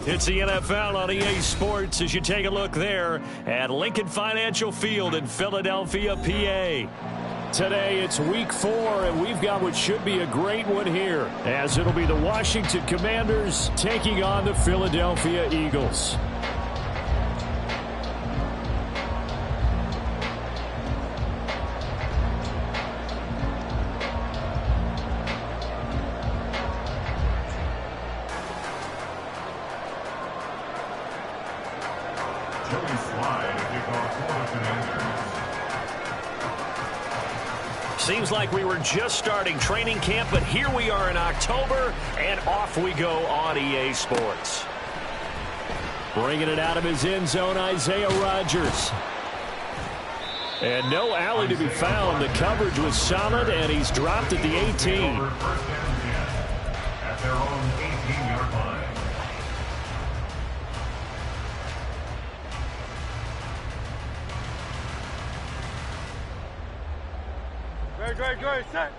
It's the NFL on EA Sports as you take a look there at Lincoln Financial Field in Philadelphia, PA. Today it's week 4, and we've got what should be a great one here, as it'll be the Washington Commanders taking on the Philadelphia Eagles. Seems like we were just starting training camp, but here we are in October, and off we go on EA Sports. Bringing it out of his end zone, Isaiah Rodgers. And no alley to be found. The coverage was solid, and he's dropped at the 18. At their own 18-yard line. Great, set.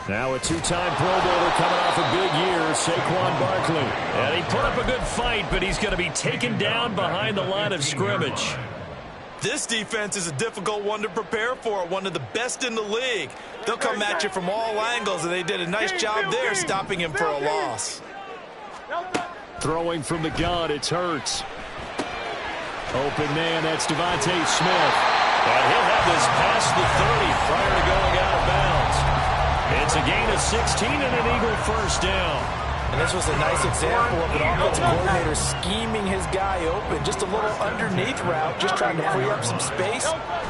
Now a two-time Pro Bowler coming off a big year, Saquon Barkley. And he put up a good fight, but he's going to be taken down behind the line of scrimmage. This defense is a difficult one to prepare for, one of the best in the league. They'll come at you from all angles, and they did a nice job there stopping him for a loss. Throwing from the gun, it's Hurts. Open man, that's Devontae Smith. And he'll have this past the 30 prior to going out of bounds. It's a gain of 16 and an Eagle first down. And this was a nice example of an offensive coordinator scheming his guy open. Just a little underneath route, just trying to free up some space.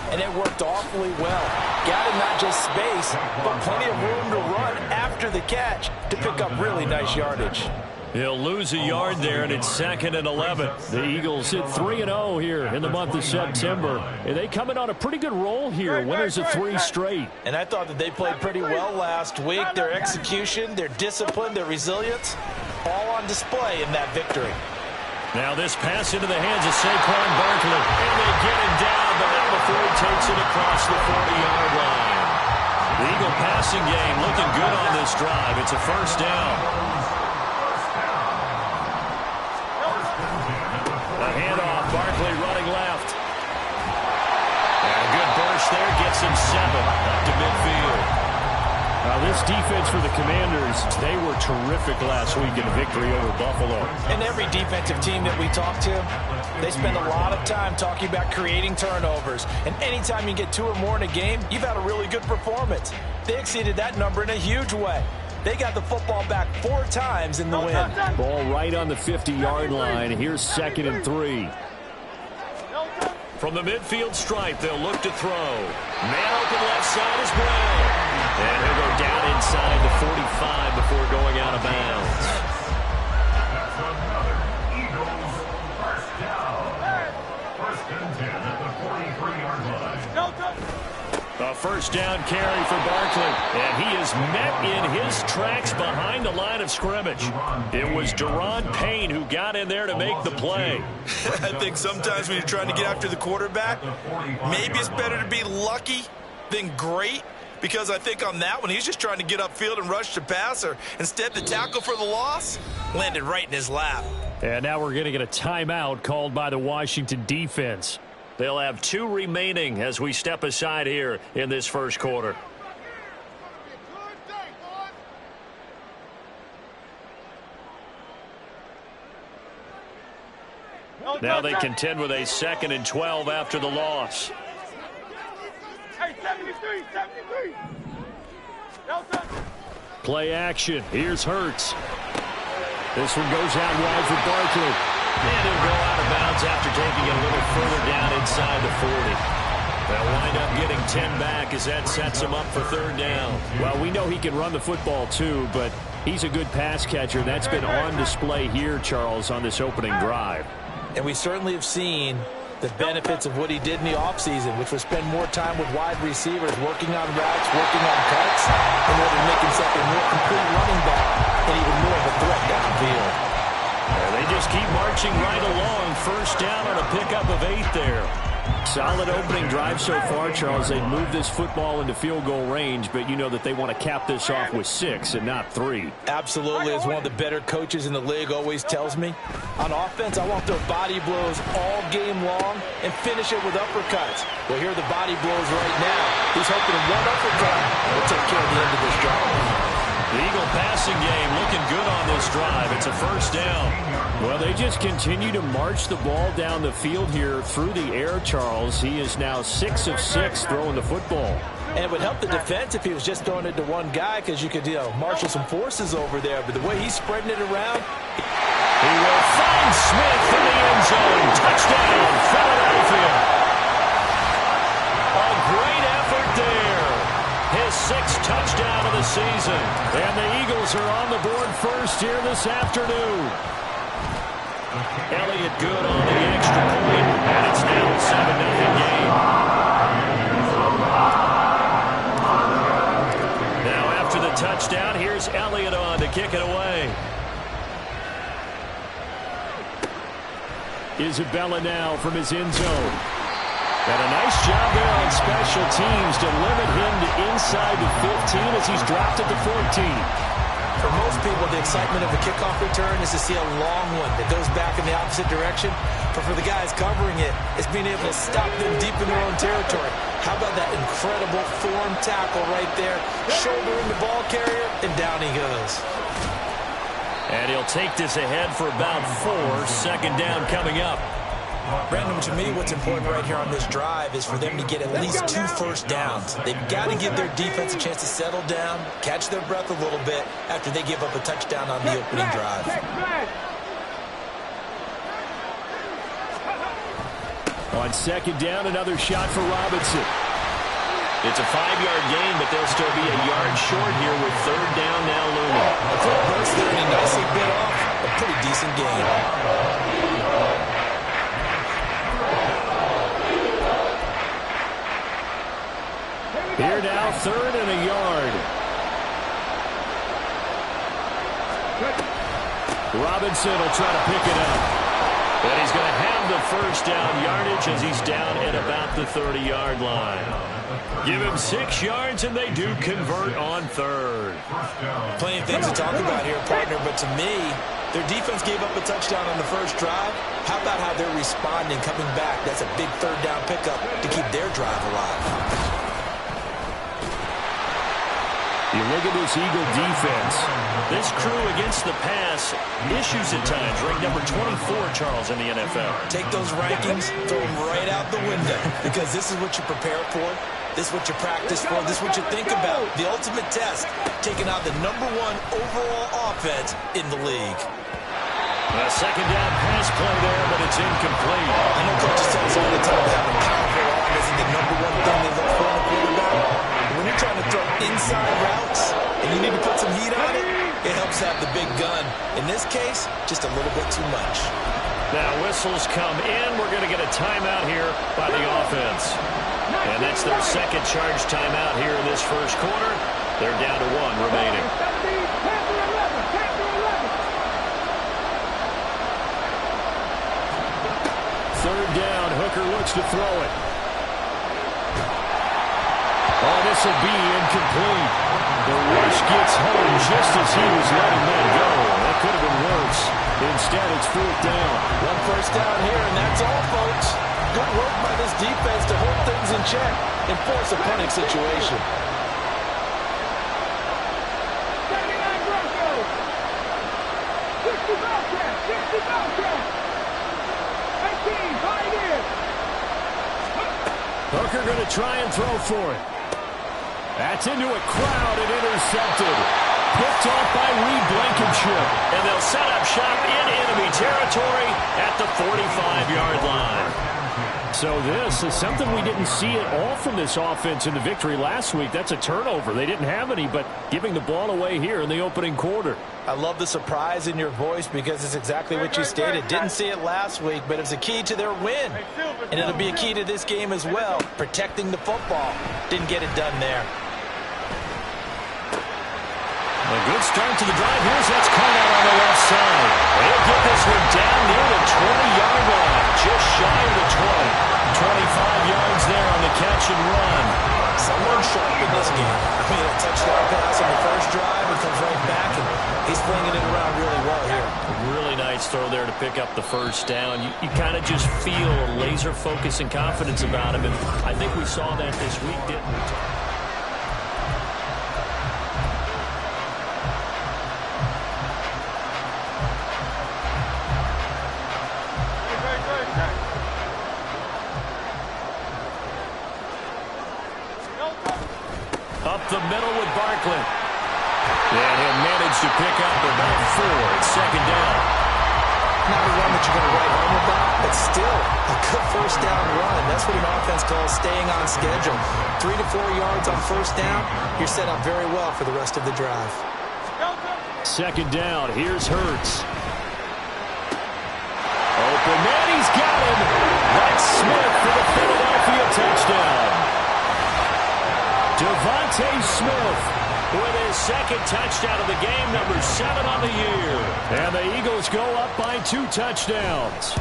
And it worked awfully well. Got him not just space, but plenty of room to run after the catch to pick up really nice yardage. He'll lose a yard there, and it's 2nd and 11. The Eagles hit 3-0 here in the month of September. And they come in on a pretty good roll here, winners of 3 straight. And I thought that they played pretty well last week. Their execution, their discipline, their resilience, all on display in that victory. Now this pass into the hands of Saquon Barkley. And they get him down, but not before he takes it across the 40-yard line. The Eagle passing game looking good on this drive. It's a first down. Barkley running left. And a good burst there gets him 7 up to midfield. Now this defense for the Commanders, they were terrific last week in a victory over Buffalo. And every defensive team that we talk to, they spend a lot of time talking about creating turnovers. And anytime you get 2 or more in a game, you've had a really good performance. They exceeded that number in a huge way. They got the football back 4 times in the win. Ball right on the 50-yard line. Here's 2nd and 3. From the midfield stripe, they'll look to throw. Man open left side is Brown. And he'll go down inside the 45 before going out of bounds. That's another Eagles first down. 1st and 10 at the 43-yard line. A first down carry for Barkley. And he is met in his tracks behind the line of scrimmage. It was Daron Payne who got in there to make the play. I think sometimes when you're trying to get after the quarterback, maybe it's better to be lucky than great. Because I think on that one, he's just trying to get upfield and rush the passer. Instead, the tackle for the loss landed right in his lap. And now we're going to get a timeout called by the Washington defense. They'll have 2 remaining as we step aside here in this first quarter. Now they contend with a 2nd and 12 after the loss. Hey, 73. Play action. Here's Hurts. This one goes out wide for Barkley. And he'll go out of bounds after taking it a little further down inside the 40. They'll wind up getting 10 back as that sets him up for 3rd down. Well, we know he can run the football too, but he's a good pass catcher. That's been on display here, Charles, on this opening drive. And we certainly have seen the benefits of what he did in the offseason, which was spend more time with wide receivers, working on routes, working on cuts, in order to make himself a more complete running back and even more of a threat downfield. They just keep marching right along. First down on a pickup of 8 there. Solid opening drive so far, Charles. They've moved this football into field goal range, but you know that they want to cap this off with 6 and not 3. Absolutely. As one of the better coaches in the league always tells me, on offense, I want their body blows all game long and finish it with uppercuts. Well, here are the body blows right now. He's hoping one uppercut will take care of the end of this drive. The Eagle passing game looking good on this drive. It's a first down. Well, they just continue to march the ball down the field here through the air, Charles. He is now 6 of 6 throwing the football. And it would help the defense if he was just throwing it to one guy, because you could, marshal some forces over there. But the way he's spreading it around. He will find Smith in the end zone. Touchdown, Philadelphia. A great effort there. His 6th touchdown of the season. And the Eagles are on the board first here this afternoon. Elliott good on the extra point, and it's now a 7-0 game. Now after the touchdown, here's Elliott on to kick it away. Isabella now from his end zone. And a nice job there on special teams to limit him to inside the 15 as he's dropped at the 14. For most people, the excitement of a kickoff return is to see a long one that goes back in the opposite direction. But for the guys covering it, it's being able to stop them deep in their own territory. How about that incredible form tackle right there? Shouldering the ball carrier, and down he goes. And he'll take this ahead for about 4. Second down coming up. Brandon, to me, what's important right here on this drive is for them to get at least 2 first downs. They've got to give their defense a chance to settle down, catch their breath a little bit after they give up a touchdown on the opening drive. On second down, another shot for Robinson. It's a 5-yard gain, but they'll still be a yard short here with third down now looming. A full burst there, and he nicely bit off a pretty decent gain. Here now, third and a yard. Robinson will try to pick it up. And he's going to have the first down yardage as he's down at about the 30-yard line. Give him 6 yards, and they do convert on third. Plenty of things to talk about here, partner, but to me, their defense gave up a touchdown on the first drive. How about how they're responding, coming back? That's a big third down pickup to keep their drive alive. You look at this Eagle defense. This crew against the pass, issues at times. Ranked number 24, Charles, in the NFL. Take those rankings, throw them right out the window, because this is what you prepare for. This is what you practice for. This is what you think about. The ultimate test, taking out the #1 overall offense in the league. A second down pass play there, but it's incomplete. I know coaches tell us all the time that having powerful arm isn't the #1 thing they look for in a quarterback. When you're trying to throw inside routes and you need to put some heat on it, it helps have the big gun. In this case, just a little bit too much. Now whistles come in. We're going to get a timeout here by the offense. And that's their second charge timeout here in this first quarter. They're down to 1 remaining. Third down, Hooker looks to throw it. Oh, this will be incomplete. The rush gets home just as he was letting that go. That could have been worse. Instead, it's 4th down. 1 first down here, and that's all, folks. Good work by this defense to hold things in check and force a punting situation. Hooker going to try and throw for it. That's into a crowd and intercepted. Picked off by Reed Blankenship. And they'll set up shop in enemy territory at the 45-yard line. So this is something we didn't see at all from this offense in the victory last week. That's a turnover. They didn't have any, but giving the ball away here in the opening quarter. I love the surprise in your voice because it's exactly what you stated. Didn't see it last week, but it's a key to their win. And it'll be a key to this game as well, protecting the football. Didn't get it done there. A good start to the drive. Here's that's caught out on the left side. They'll get this one down near the 20-yard line, just shy of the 20. 25 I mean, a touchdown pass on the first drive and comes right back, and he's flinging it around really well here. Really nice throw there to pick up the first down. You kind of just feel a laser focus and confidence about him, and I think we saw that this week, didn't we? Up the middle with Barkley. And he'll manage to pick up about 4. It's second down. Not the one that you're going to write home about, but still a good first down run. That's what an offense calls staying on schedule. 3 to 4 yards on first down. You're set up very well for the rest of the drive. Second down. Here's Hurts. Open man. He's got him. That's Smith for the Philadelphia touchdown. Devontae Smith with his second touchdown of the game, number 7 on the year. And the Eagles go up by 2 touchdowns.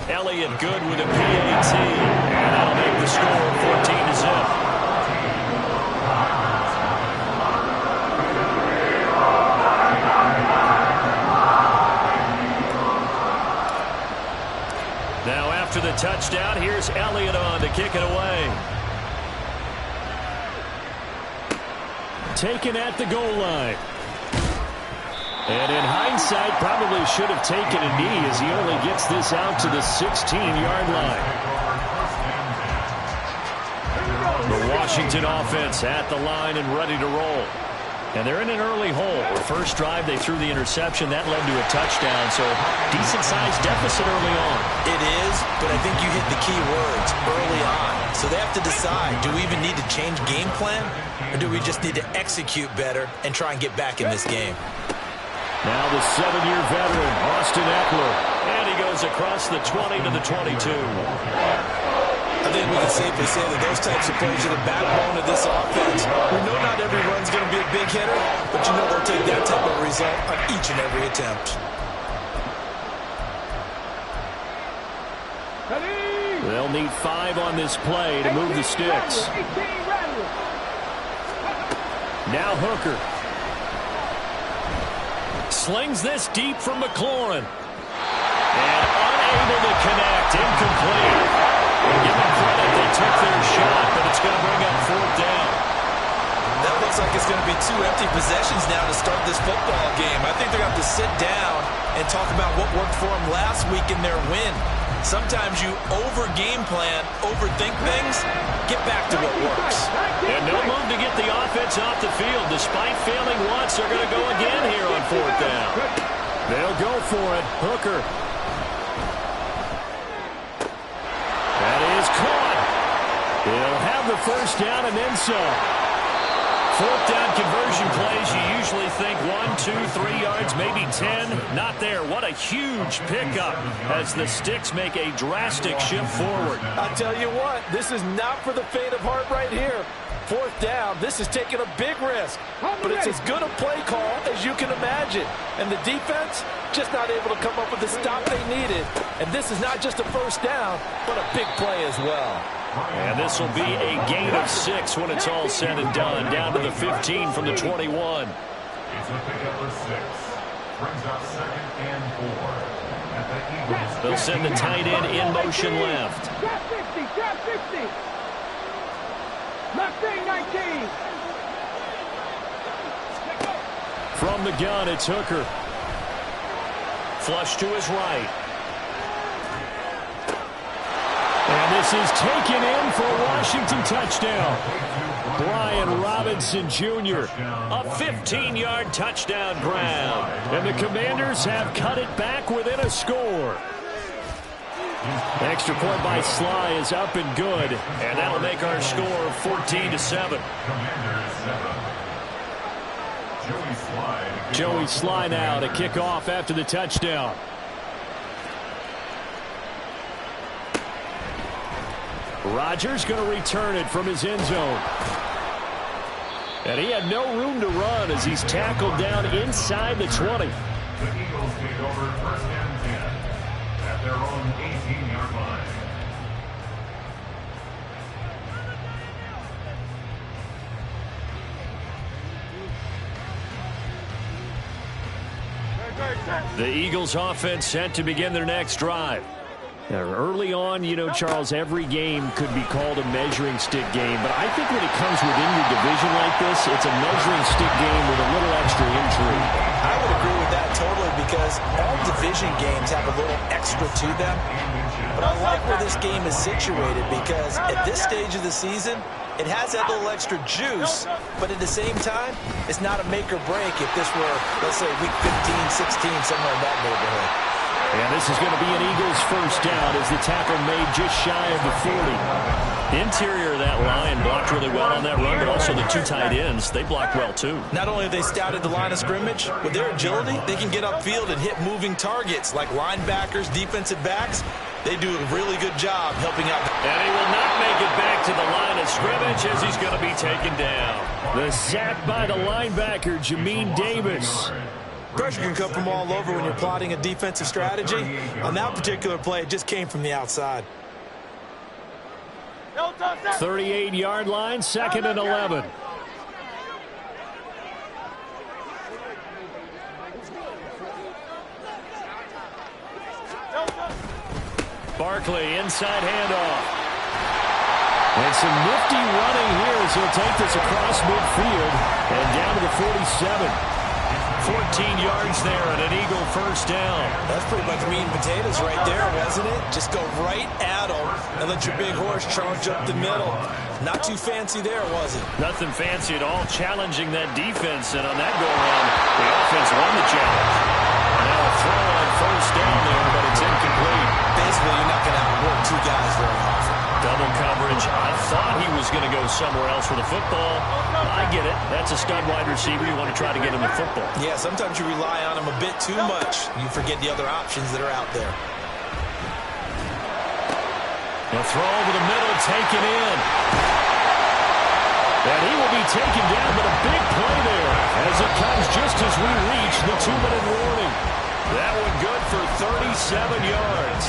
Elliott good with a PAT. And that'll make the score 14-0. Now after the touchdown, here's Elliott on to kick it away. Taken at the goal line. And in hindsight, probably should have taken a knee as he only gets this out to the 16-yard line. The Washington offense at the line and ready to roll. And they're in an early hole. The first drive, they threw the interception. That led to a touchdown, so decent-sized deficit early on. It is, but I think you hit the key words early on. So they have to decide, do we even need to change game plan, or do we just need to execute better and try and get back in this game? Now the 7-year veteran, Austin Eckler. And he goes across the 20 to the 22. I think we can safely say that those types of plays are the backbone of this offense. We know not every run's going to be a big hitter, but you know they'll take that type of result on each and every attempt. They'll need 5 on this play to move the sticks. Now Hooker. Slings this deep from McLaurin. And unable to connect. Incomplete. Give them credit, they took their shot, but it's going to bring up 4th down. That looks like it's going to be 2 empty possessions now to start this football game. I think they're going to have to sit down and talk about what worked for them last week in their win. Sometimes you over-game plan, overthink things, get back to what works. And no move to get the offense off the field. Despite failing once, they're going to go again here on 4th down. They'll go for it. Hooker. That is caught. He'll have the first down and then some. 4th down conversion plays, you usually think 1, 2, 3 yards, maybe 10. Not there. What a huge pickup as the sticks make a drastic shift forward. I'll tell you what, this is not for the faint of heart right here. 4th down, this is taking a big risk. But it's as good a play call as you can imagine. And the defense just not able to come up with the stop they needed. And this is not just a first down, but a big play as well. And this will be a gain of 6 when it's all said and done. Down to the 15 from the 21. It's a pickup of 6. Brings up 2nd and 4. At the Eagles. They'll send the tight end in motion left. Drop 50, drop 50. Left thing, 19. From the gun, it's Hooker. Flush to his right. And this is taken in for a Washington touchdown. Brian Robinson Jr. A 15-yard touchdown grab. And the Commanders have cut it back within a score. Extra point by Sly is up and good. And that'll make our score 14-7. Joey Sly now to kick off after the touchdown. Rodgers going to return it from his end zone. And he had no room to run as he's tackled down inside the 20. The Eagles take over 1st and 10 at their own 18-yard line. The Eagles offense set to begin their next drive. Now, early on, you know, Charles, every game could be called a measuring stick game, but I think when it comes within your division like this, it's a measuring stick game with a little extra intrigue. I would agree with that totally because all division games have a little extra to them. But I like where this game is situated because at this stage of the season, it has that little extra juice, but at the same time, it's not a make or break if this were, let's say, week 15, 16, somewhere in that neighborhood. And this is going to be an Eagles first down as the tackle made just shy of the 40. The interior of that line blocked really well on that run, but also the two tight ends, they blocked well too. Not only have they scouted the line of scrimmage, with their agility, they can get upfield and hit moving targets like linebackers, defensive backs. They do a really good job helping out. And he will not make it back to the line of scrimmage as he's going to be taken down. The sack by the linebacker, Jamin Davis. Pressure can come from all over when you're plotting a defensive strategy. On that particular play, it just came from the outside. 38-yard line, 2nd and 11. Barkley, inside handoff. And some nifty running here as he'll take this across midfield and down to the 47. 14 yards there and an Eagle first down. That's pretty much meat and potatoes right there, wasn't it? Just go right at them and let your big horse charge up the middle. Not too fancy there, was it? Nothing fancy at all, challenging that defense, and on that go-around, the offense won the challenge. Now a throw on first down there, but it's incomplete. Basically, you're not going to outwork two guys very often. Double coverage. I thought he was going to go somewhere else with the football. I get it. That's a stud wide receiver. You want to try to get him the football. Yeah, sometimes you rely on him a bit too much. You forget the other options that are out there. The throw over the middle, taken in. And he will be taken down, but a big play there as it comes just as we reach the 2-minute warning. That one good for 37 yards.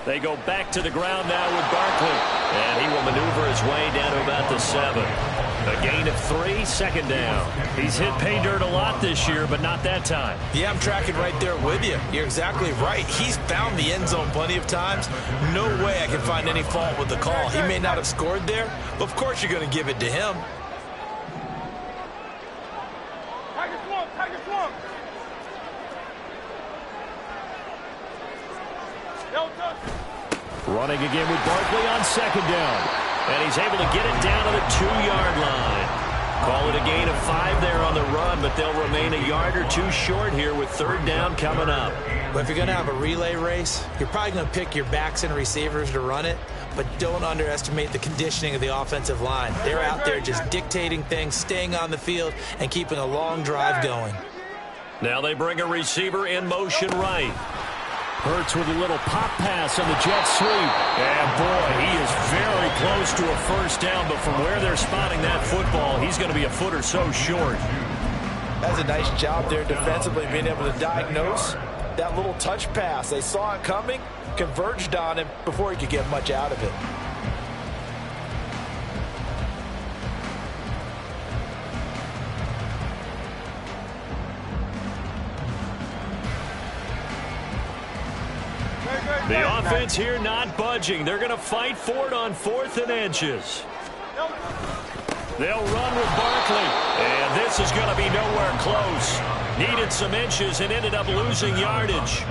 They go back to the ground now with Barkley. And he will maneuver his way down to about the 7. A gain of 3, 2nd down. He's hit pay dirt a lot this year, but not that time. Yeah, I'm tracking right there with you. You're exactly right. He's found the end zone plenty of times. No way I can find any fault with the call. He may not have scored there, but of course you're going to give it to him. Running again with Barkley on 2nd down. And he's able to get it down to the 2-yard line. Call it a gain of 5 there on the run, but they'll remain a yard or 2 short here with 3rd down coming up. But if you're going to have a relay race, you're probably going to pick your backs and receivers to run it, but don't underestimate the conditioning of the offensive line. They're out there just dictating things, staying on the field, and keeping a long drive going. Now they bring a receiver in motion right. Hurts with a little pop pass on the jet sweep. And boy, he is very close to a first down, but from where they're spotting that football, he's going to be a foot or so short. That's a nice job there defensively, being able to diagnose that little touch pass. They saw it coming, converged on him before he could get much out of it. The offense here not budging. They're going to fight for it on 4th and inches. They'll run with Barkley. And this is going to be nowhere close. Needed some inches and ended up losing yardage.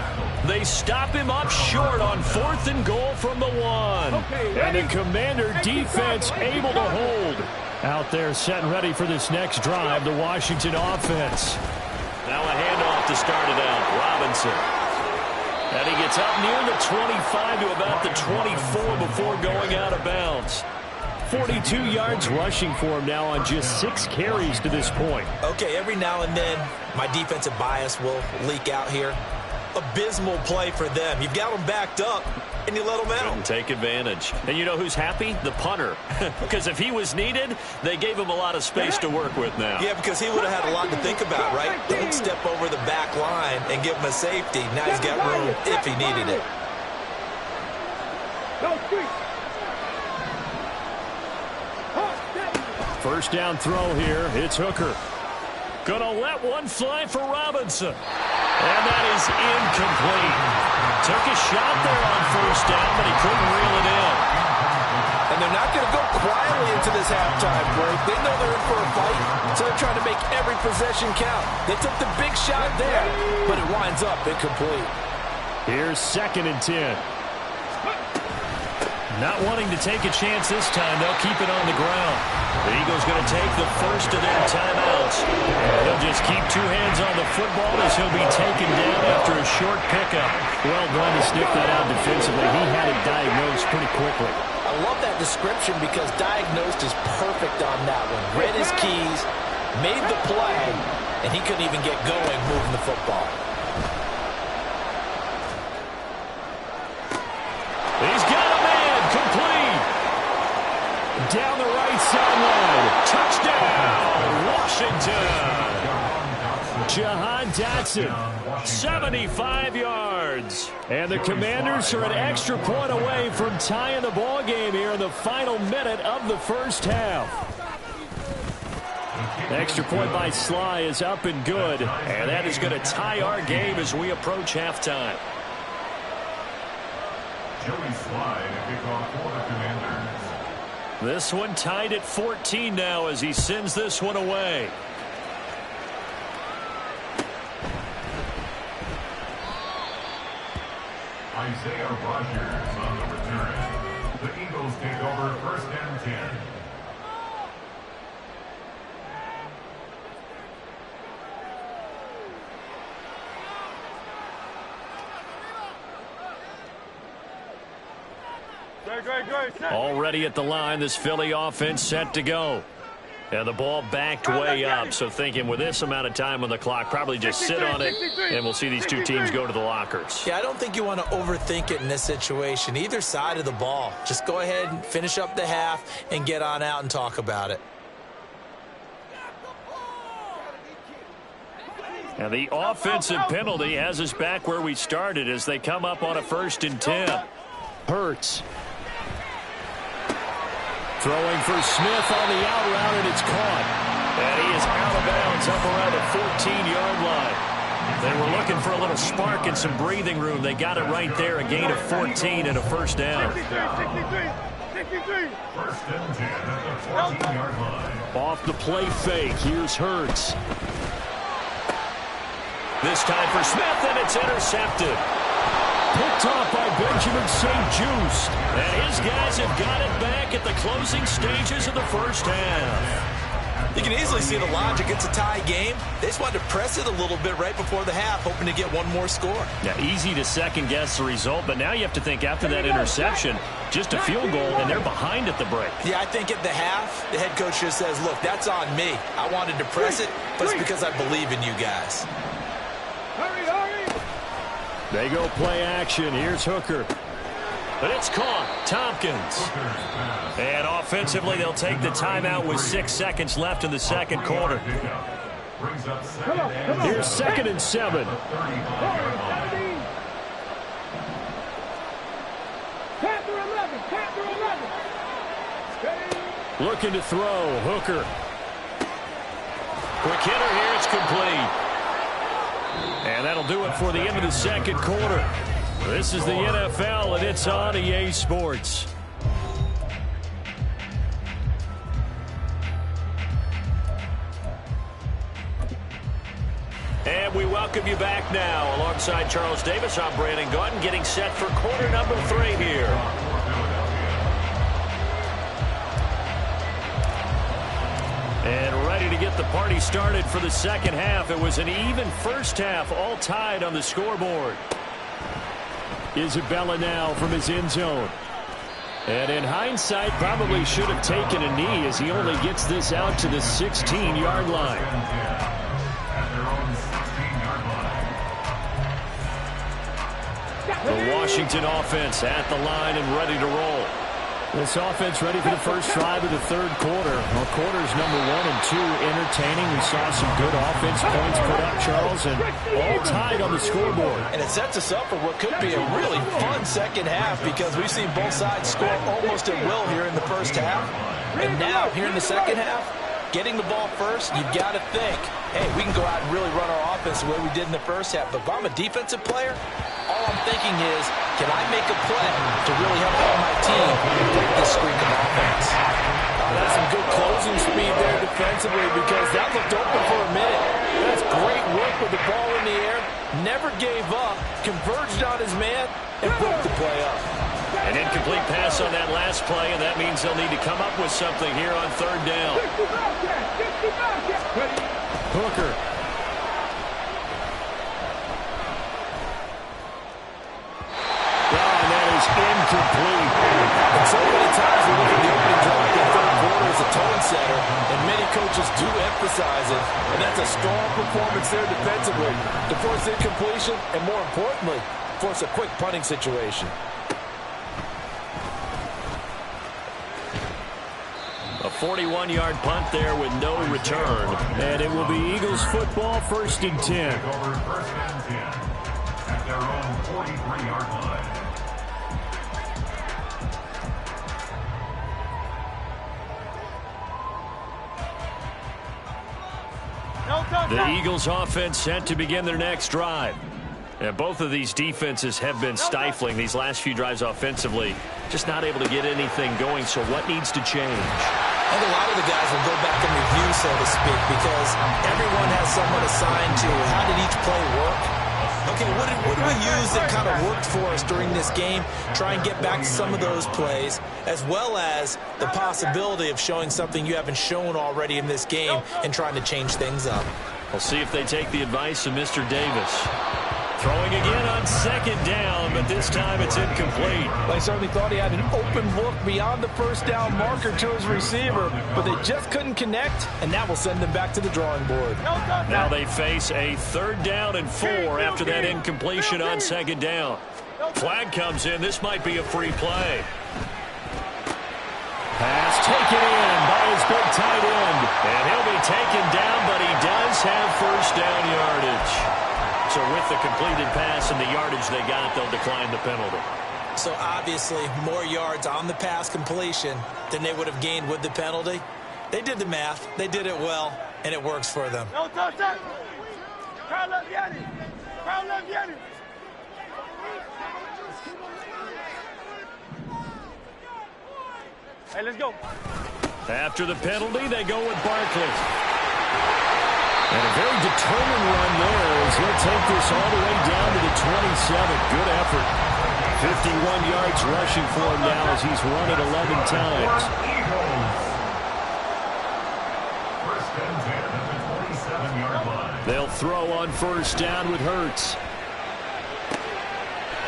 They stop him up short on 4th and goal from the 1. And the Commander defense able to hold. Out there set and ready for this next drive, the Washington offense. Now a handoff to start it out. Robinson. And he gets up near the 25 to about the 24 before going out of bounds. 42 yards rushing for him now on just 6 carries to this point. Okay, every now and then my defensive bias will leak out here. abysmal play for them. You've got them backed up, and you let them out. Couldn't take advantage. And you know who's happy? The punter. Because if he was needed, they gave him a lot of space to work with now. Yeah, because he would have had a lot to think about, right? Don't step over the back line and give him a safety. Now he's got room if he needed it. First down throw here. It's Hooker. Gonna let one fly for Robinson. And that is incomplete. Took a shot there on first down, but he couldn't reel it in. And they're not going to go quietly into this halftime break. They know they're in for a fight, so they're trying to make every possession count. They took the big shot there, but it winds up incomplete. Here's 2nd and 10. Not wanting to take a chance this time, they'll keep it on the ground. The Eagles going to take the first of their timeouts. They'll just keep 2 hands on the football as he'll be taken down after a short pickup. Well done to sniff that out defensively. He had it diagnosed pretty quickly. I love that description because diagnosed is perfect on that one. Read his keys, made the play, and he couldn't even get going moving the football. He's got a man, complete. Down the right sideline. Touchdown, Washington. Jahan Dotson, 75 yards. And the Commanders are an extra point away from tying the ball game here in the final minute of the first half. Extra point by Sly is up and good. And that is going to tie our game as we approach halftime. Joey Sly to kick off for the Commanders. This one tied at 14 now as he sends this one away. Isaiah Rodgers on the return. The Eagles take over 1st and 10. Already at the line, this Philly offense set to go. And the ball backed way up, so thinking with this amount of time on the clock, probably just sit on it, and we'll see these 2 teams go to the lockers. Yeah, I don't think you want to overthink it in this situation. Either side of the ball. Just go ahead and finish up the half and get on out and talk about it. And the offensive penalty has us back where we started as they come up on a 1st and 10. Hurts. Throwing for Smith on the out route, and it's caught. And he is out of bounds up around the 14-yard line. They were looking for a little spark and some breathing room. They got it right there, a gain of 14 and a first down. 1st and 10 at the 14-yard line. Off the play fake, here's Hurts. This time for Smith, and it's intercepted. Picked off by Benjamin St-Juste. And his guys have got it back at the closing stages of the first half. You can easily see the logic. It's a tie game. They just wanted to press it a little bit right before the half, hoping to get one more score. Yeah, easy to second-guess the result, but now you have to think after that interception, just a field goal, and they're behind at the break. Yeah, I think at the half, the head coach just says, look, that's on me. I wanted to press it, but it's because I believe in you guys. They go play action. Here's Hooker. But it's caught. Tompkins. And offensively, they'll take the timeout with 6 seconds left in the second quarter. Here's 2nd and 7. Looking to throw. Hooker. Quick hitter here. It's complete. And that'll do it for the end of the second quarter. This is the NFL, and it's on EA Sports. And we welcome you back now. Alongside Charles Davis, I'm Brandon Gaudin, getting set for quarter number 3 here. And ready to get the party started for the second half. It was an even first half, all tied on the scoreboard. Isabella now from his end zone. And in hindsight, probably should have taken a knee as he only gets this out to the 16-yard line. The Washington offense at the line and ready to roll. This offense ready for the first drive of the third quarter. Well, quarters number 1 and 2 entertaining. We saw some good offense points put up, Charles, and all tied on the scoreboard. And it sets us up for what could be a really fun second half because we've seen both sides score almost at will here in the first half. And now, here in the second half, getting the ball first, you've got to think, hey, we can go out and really run our offense the way we did in the first half. But if I'm a defensive player, all I'm thinking is, can I make a play to really help out my team and break this streak of offense? That's some good closing speed there defensively because that looked open for a minute. That's great work with the ball in the air. Never gave up, converged on his man, and broke the play up. An incomplete pass on that last play, and that means they'll need to come up with something here on third down. Hooker. And that is incomplete. And so many times we look at the opening drive in the third quarter as a tone setter, and many coaches do emphasize it, and that's a strong performance there defensively to force incompletion and, more importantly, force a quick punting situation. A 41-yard punt there with no return. And it will be Eagles football, 1st and 10. Over 1st and 10 at their own 43-yard line. The Eagles offense set to begin their next drive. And both of these defenses have been stifling these last few drives offensively. Just not able to get anything going, so what needs to change? I think a lot of the guys will go back and review, so to speak, because everyone has someone assigned to how did each play work. Okay, what did we use that kind of worked for us during this game? Try and get back to some of those plays, as well as the possibility of showing something you haven't shown already in this game and trying to change things up. We'll see if they take the advice of Mr. Davis. Throwing again on 2nd down, but this time it's incomplete. Well, I certainly thought he had an open look beyond the first down marker to his receiver, but they just couldn't connect, and that will send them back to the drawing board. Now they face a 3rd down and 4 after that incompletion on 2nd down. Flag comes in. This might be a free play. Pass taken in by his big tight end. And he'll be taken down, but he does have 1st down yardage. So with the completed pass and the yardage they got, they'll decline the penalty. So obviously more yards on the pass completion than they would have gained with the penalty. They did the math. They did it well, and it works for them. Hey, let's go. After the penalty, they go with Barkley. And a very determined run there as he'll take this all the way down to the 27. Good effort. 51 yards rushing for him now as he's run it 11 times. First and 10 at the 27-yard line. They'll throw on 1st down with Hurts.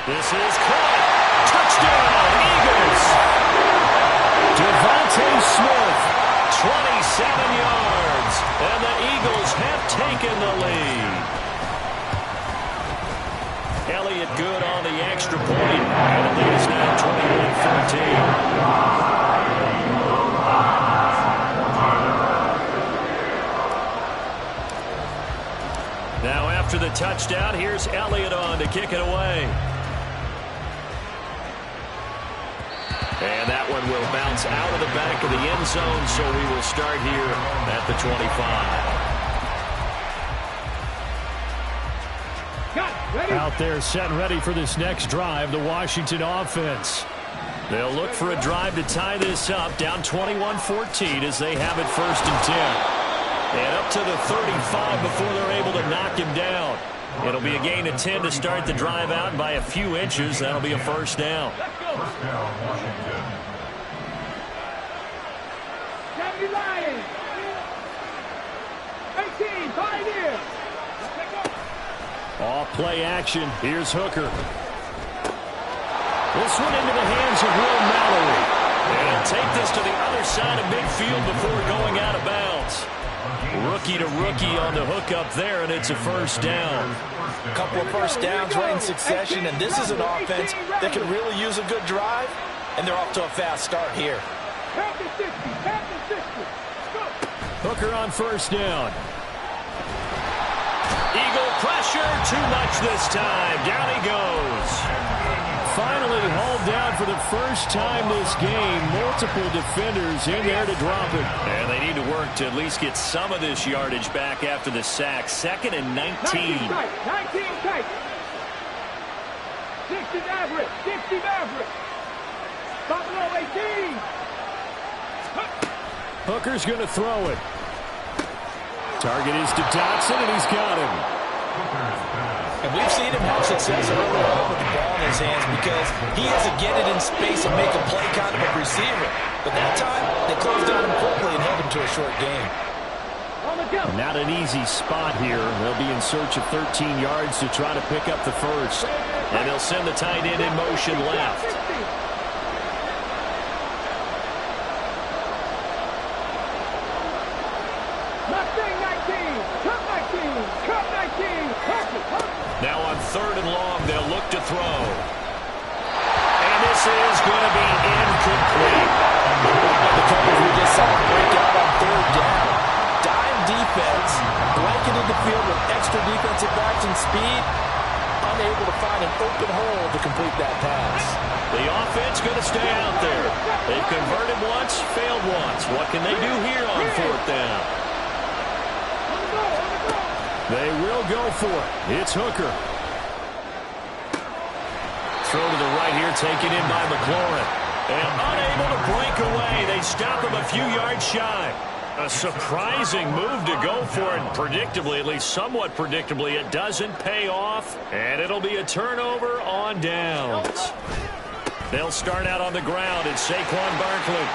This is caught. Touchdown, Eagles. Devontae Smith, 27 yards, and the Eagles have taken the lead. Elliott good on the extra point, and the lead is now 21-14. Now after the touchdown, here's Elliott on to kick it away. And that one will bounce out of the back of the end zone, so we will start here at the 25. Out there set and ready for this next drive, the Washington offense. They'll look for a drive to tie this up, down 21-14 as they have it 1st and 10. And up to the 35 before they're able to knock him down. It'll be a gain of 10 to start the drive out by a few inches. That'll be a 1st down. First down, Washington. 70 Lions. 18, Pioneers. Off play action. Here's Hooker. This one into the hands of Will Mallory. And take this to the other side of midfield before going out of bounds. Rookie to rookie on the hookup there, and it's a first down. A couple of first downs right in succession, and this is an offense that can really use a good drive, and they're off to a fast start here. Hooker on first down. Eagle pressure, too much this time. Down he goes. Finally hauled down for the first time this game. Multiple defenders in there to drop it. And they need to work to at least get some of this yardage back after the sack. 2nd and 19. 19 tight. 60 average. 60 average. Buffalo 18. Hooker's going to throw it. Target is to Dotson, and he's got him. And we've seen him have success early on with the ball in his hands because he has to get it in space and make a play kind of a receiver. But that time, they closed on him quickly and held him to a short gain. Not an easy spot here. They'll be in search of 13 yards to try to pick up the first. And they'll send the tight end in motion left. Now on 3rd and long, they'll look to throw. And this is going to be incomplete. The coverage we just saw break out on 3rd down. Dime defense, blanketed the field with extra defensive backs and speed, unable to find an open hole to complete that pass. The offense going to stay out there. They've converted once, failed once. What can they do here on 4th down? They will go for it. It's Hooker. Throw to the right here, taken in by McLaurin. And unable to break away. They stop him a few yards shy. A surprising move to go for it. Predictably, at least somewhat predictably, it doesn't pay off. And it'll be a turnover on downs. They'll start out on the ground. It's Saquon Barkley.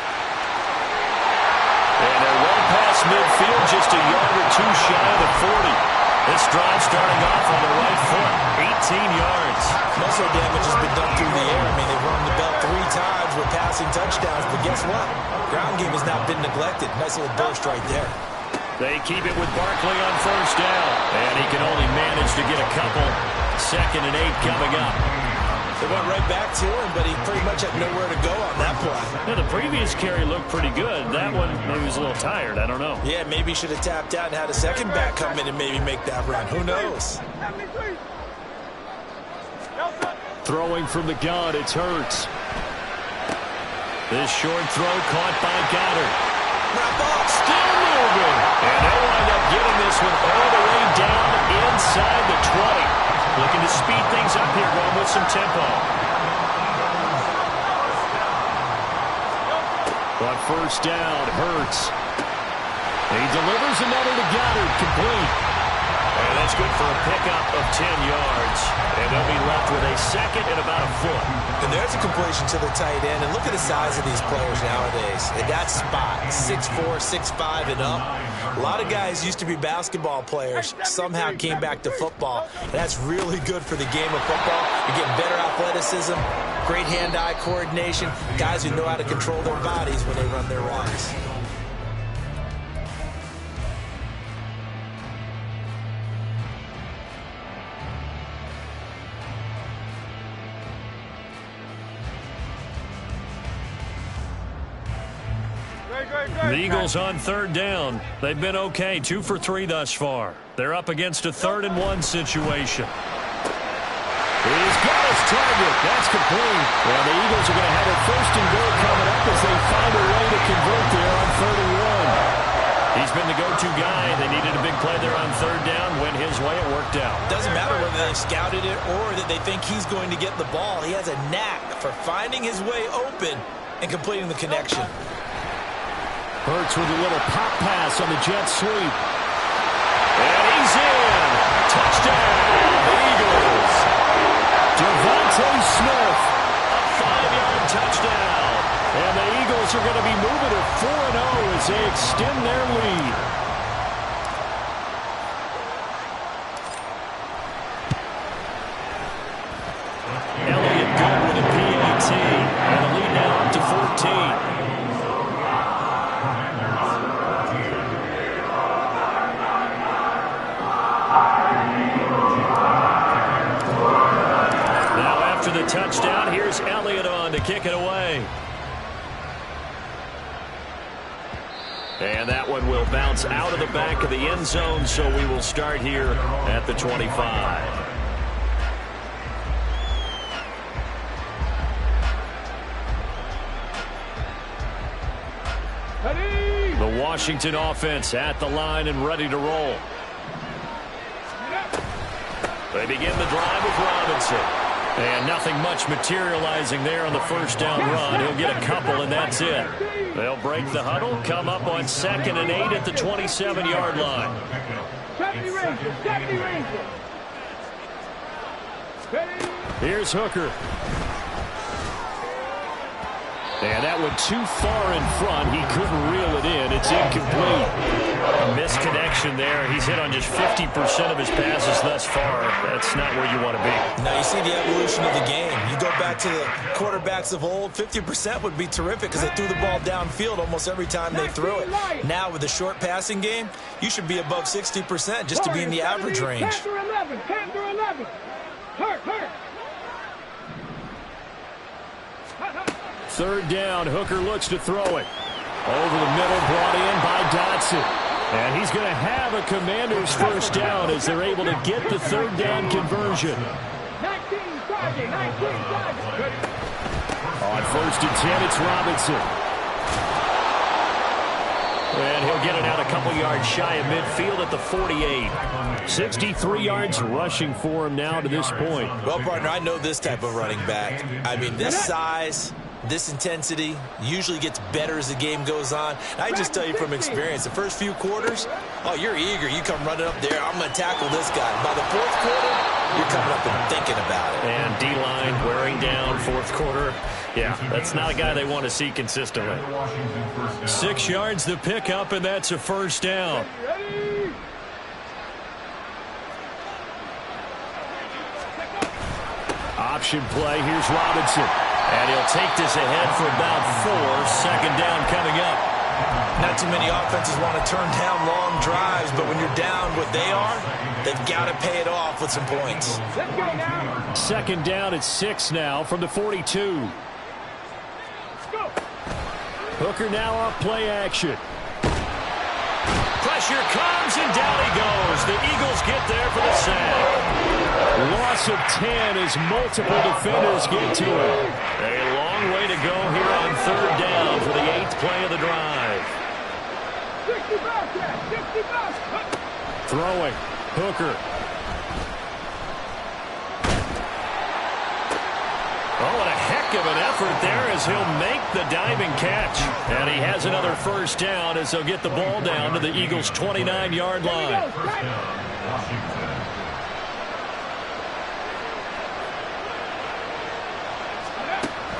And they're well past midfield, just a yard or two shy of the 40. This drive starting off on the right foot, 18 yards. Muscle damage has been done through the air. I mean, they've run the belt 3 times with passing touchdowns, but guess what? Ground game has not been neglected. Nice little burst right there. They keep it with Barkley on first down, and he can only manage to get a couple. 2nd and 8 coming up. They went right back to him, but he pretty much had nowhere to go on that play. Yeah, the previous carry looked pretty good. That one, maybe was a little tired. I don't know. Yeah, maybe he should have tapped out and had a second back come in and maybe make that run. Who knows? Throwing from the gun, it's Hurts. This short throw caught by Goddard. Still moving. And they'll wind up getting this one all the way down inside the 20. Looking to speed things up here, going with some tempo. On first down, Hurts. He delivers another to Goddard, complete. And that's good for a pickup of 10 yards. And they'll be left with a 2nd and about a foot. And there's a completion to the tight end. And look at the size of these players nowadays. At that spot, 6'4", 6'5", and up. A lot of guys used to be basketball players, somehow came back to football. And that's really good for the game of football. You're getting better athleticism, great hand-eye coordination, guys who know how to control their bodies when they run their routes. The Eagles on 3rd down. They've been okay, 2 for 3 thus far. They're up against a 3rd and 1 situation. He's got his target. That's complete. Well, the Eagles are going to have a 1st and goal coming up as they find a way to convert there on 3rd and 1. He's been the go-to guy. They needed a big play there on 3rd down. Went his way. It worked out. Doesn't matter whether they scouted it or that they think he's going to get the ball. He has a knack for finding his way open and completing the connection. Hurts with a little pop pass on the jet sweep. And he's in. Touchdown, Eagles. Devontae Smith, a 5-yard touchdown. And the Eagles are going to be moving to 4-0 as they extend their lead. Elliott good with a PAT. And the lead now up to 14. touchdown. Here's Elliott on to kick it away. And that one will bounce out of the back of the end zone, so we will start here at the 25. The Washington offense at the line and ready to roll. They begin the drive with Robinson. And nothing much materializing there on the first down run. He'll get a couple, and that's it. They'll break the huddle, come up on 2nd and 8 at the 27-yard line. 70 Rangers, 70 Rangers. Here's Hooker. And that went too far in front. He couldn't reel it in. It's incomplete. A misconnection there. He's hit on just 50% of his passes thus far. That's not where you want to be. Now you see the evolution of the game. You go back to the quarterbacks of old, 50% would be terrific because they threw the ball downfield almost every time they threw it. Now with the short passing game, you should be above 60% just to be in the average range. 10 through 11, 10 through 11. Hurt. 3rd down, Hooker looks to throw it. Over the middle, brought in by Dotson. And he's going to have a Commanders first down as they're able to get the 3rd down conversion. 19 target. On 1st and 10, it's Robinson. And he'll get it out a couple yards shy of midfield at the 48. 63 yards rushing for him now to this point. Well, partner, I know this type of running back. I mean, this size, this intensity usually gets better as the game goes on. I just tell you from experience, the first few quarters, oh, you're eager. You come running up there, I'm going to tackle this guy. By the 4th quarter, you're coming up and thinking about it. And D-line wearing down 4th quarter. Yeah, that's not a guy they want to see consistently. 6 yards the pickup, and that's a first down. Option play, here's Robinson. And he'll take this ahead for about 4. 2nd down coming up. Not too many offenses want to turn down long drives, but when you're down what they are, they've got to pay it off with some points. Let's go now. 2nd down at 6 now from the 42. Hooker now off play action. Pressure comes, and down he goes. The Eagles get there for the sack. Loss of 10 as multiple defenders get to it. A long way to go here on 3rd down for the 8th play of the drive. 60 Throwing. Hooker. Oh, and a heck of an effort there as he'll make the diving catch. And he has another first down as they'll get the ball down to the Eagles' 29-yard line.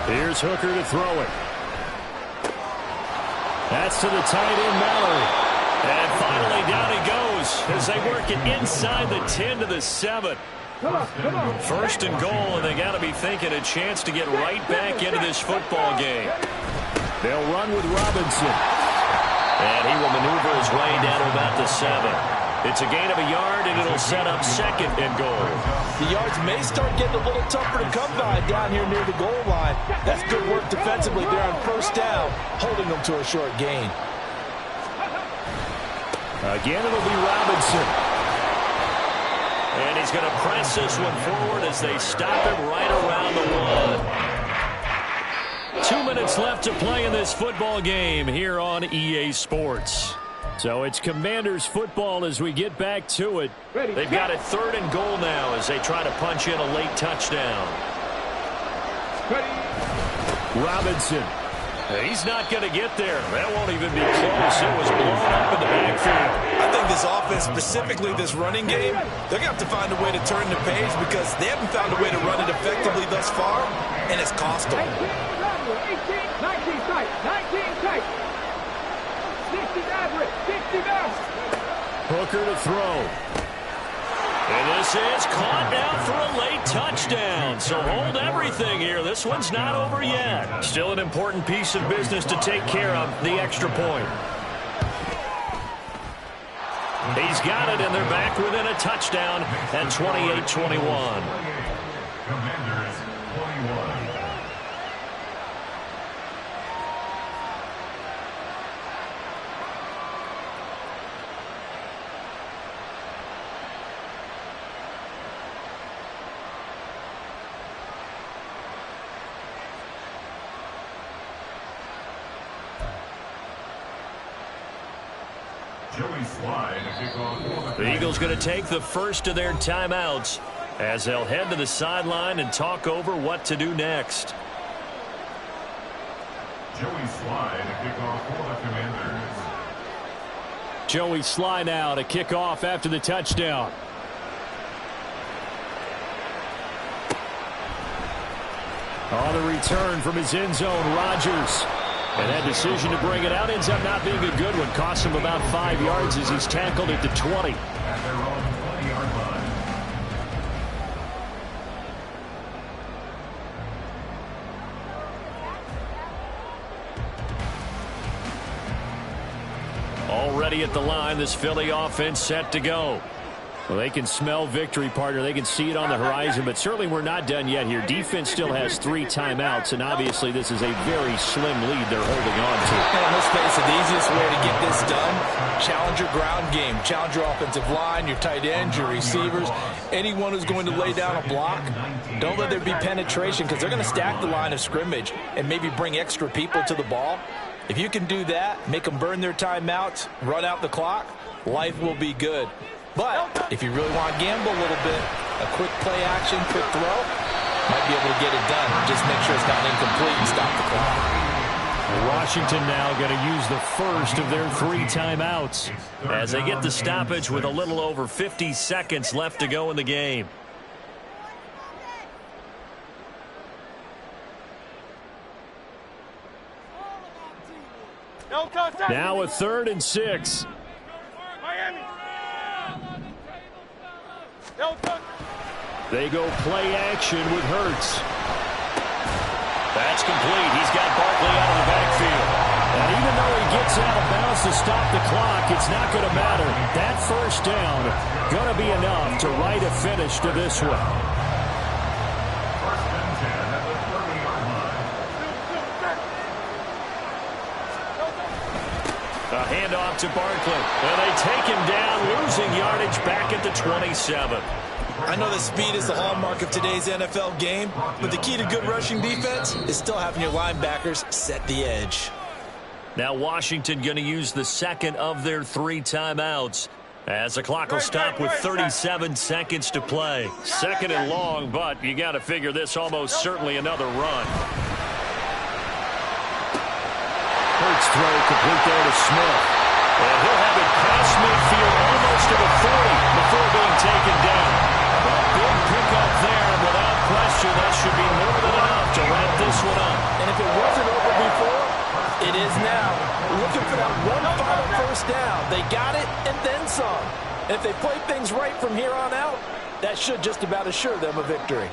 Here's Hooker to throw it. That's to the tight end, Mallory. And finally down he goes as they work it inside the 10 to the 7. Come on. 1st and goal, and they got to be thinking a chance to get right back into this football game. They'll run with Robinson. And he will maneuver his way down to about the 7. It's a gain of a yard, and it'll set up 2nd and goal. The yards may start getting a little tougher to come by down here near the goal line. That's good work defensively there on 1st down, holding them to a short gain. Again, it'll be Robinson. And he's going to press this one forward as they stop him right around the 1. 2 minutes left to play in this football game here on EA Sports. So it's Commanders football as we get back to it. They've got it 3rd and goal now as they try to punch in a late touchdown. Robinson. He's not going to get there. That won't even be close. It was blown up in the backfield. I think this offense, specifically this running game, they're going to have to find a way to turn the page because they haven't found a way to run it effectively thus far, and it's cost them. 19 tight. 60 average. Hooker to throw. And this is caught now for a late touchdown. So hold everything here. This one's not over yet. Still an important piece of business to take care of, the extra point. He's got it, and they're back within a touchdown at 28-21. Commanders 21. Joey Slide to kick off for The Eagles going to take the first of their timeouts as they'll head to the sideline and talk over what to do next. Joey Slide to kick off for the Commanders. Joey Sly now to kick off after the touchdown. On the return from his end zone, Rodgers. And that decision to bring it out ends up not being a good one. Cost him about 5 yards as he's tackled at the 20. At their own 20-yard line. Already at the line, this Philly offense set to go. Well, they can smell victory, partner. They can see it on the horizon, but certainly we're not done yet here. Defense still has 3 timeouts, and obviously this is a very slim lead they're holding on to. And let's face it, the easiest way to get this done, challenge your ground game. Challenge your offensive line, your tight ends, your receivers, anyone who's going to lay down a block. Don't let there be penetration because they're going to stack the line of scrimmage and maybe bring extra people to the ball. If you can do that, make them burn their timeouts, run out the clock, life will be good. But if you really want to gamble a little bit, a quick play action, quick throw, might be able to get it done. Just make sure it's not incomplete and stop the clock. Washington now going to use the first of their 3 timeouts. As they get the stoppage with a little over 50 seconds left to go in the game. Now a 3rd and 6. Miami. They go play action with Hurts. That's complete. He's got Barkley out of the backfield. And even though he gets out of bounds to stop the clock, it's not going to matter. That first down going to be enough to write a finish to this one. First and 10 at the 30-yard line. A handoff to Barkley. And they take him down, losing yardage back at the 27. I know that speed is the hallmark of today's NFL game, but the key to good rushing defense is still having your linebackers set the edge. Now Washington going to use the second of their 3 timeouts as the clock will stop with 37 seconds to play. Second and long, but you got to figure this almost certainly another run. Hurts throw complete there to Smith. And he'll have it past midfield almost to the 40 before being taken down. A big pickup there, and without question, that should be more than enough to wrap this one up. And if it wasn't over before, it is now. Looking for that one final first down. They got it and then some. And if they play things right from here on out, that should just about assure them a victory.